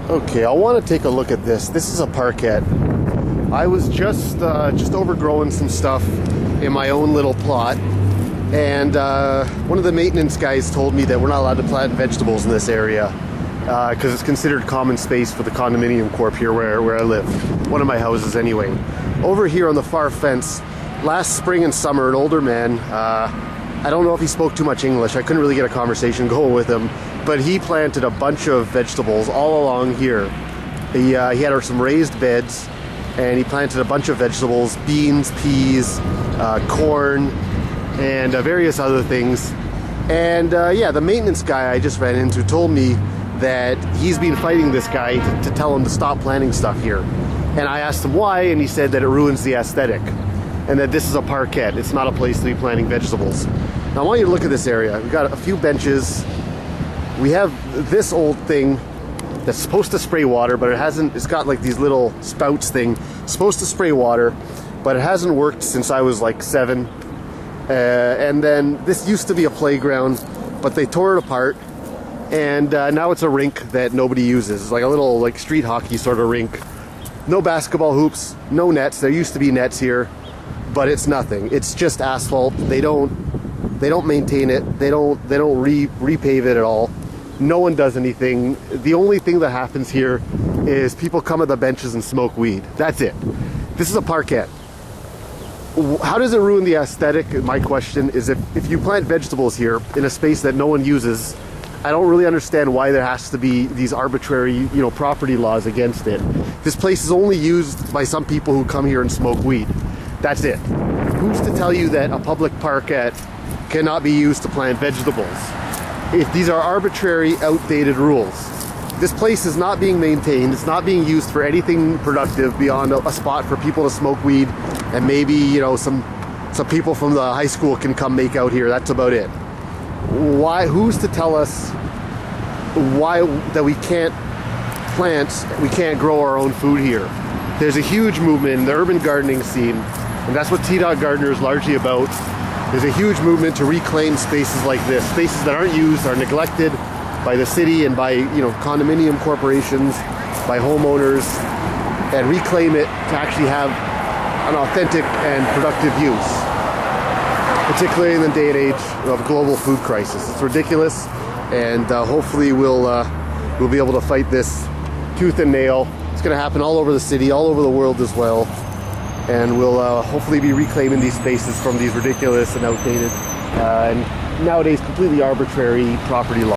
Okay, I want to take a look at this. This is a Parkette. I was just overgrowing some stuff in my own little plot, and one of the maintenance guys told me that we're not allowed to plant vegetables in this area because it's considered common space for the condominium corp here where I live. One of my houses anyway. Over here on the far fence, last spring and summer, an older man, I don't know if he spoke too much English. I couldn't really get a conversation going with him, but he planted a bunch of vegetables all along here. He had some raised beds, and he planted a bunch of vegetables, beans, peas, corn, and various other things. And yeah, the maintenance guy I just ran into told me that he's been fighting this guy to tell him to stop planting stuff here. And I asked him why, and he said that it ruins the aesthetic, and that this is a Parkette. It's not a place to be planting vegetables. Now I want you to look at this area. We've got a few benches. We have this old thing that's supposed to spray water, but it's got like these little spouts thing, supposed to spray water, but it hasn't worked since I was like 7. And then this used to be a playground, but they tore it apart, and now it's a rink that nobody uses. It's like a little like street hockey sort of rink. No basketball hoops, no nets. There used to be nets here, but it's nothing. It's just asphalt. They don't maintain it. They don't repave it at all. No one does anything. The only thing that happens here is people come at the benches and smoke weed. That's it. This is a Parkette. How does it ruin the aesthetic? My question is, if you plant vegetables here in a space that no one uses, I don't really understand why there has to be these arbitrary, property laws against it. This place is only used by some people who come here and smoke weed. That's it. Who's to tell you that a public Parkette cannot be used to plant vegetables? If these are arbitrary, outdated rules. This place is not being maintained. It's not being used for anything productive beyond a spot for people to smoke weed, and maybe some people from the high school can come make out here. That's about it. Why? Who's to tell us why that we can't grow our own food here? There's a huge movement in the urban gardening scene, and that's what Tdotgardner is largely about. There's a huge movement to reclaim spaces like this, spaces that aren't used, are neglected by the city and by condominium corporations, by homeowners, and reclaim it to actually have an authentic and productive use, particularly in the day and age of global food crisis. It's ridiculous, and hopefully we'll be able to fight this tooth and nail. It's going to happen all over the city, all over the world as well. And we'll hopefully be reclaiming these spaces from these ridiculous and outdated and nowadays completely arbitrary property laws.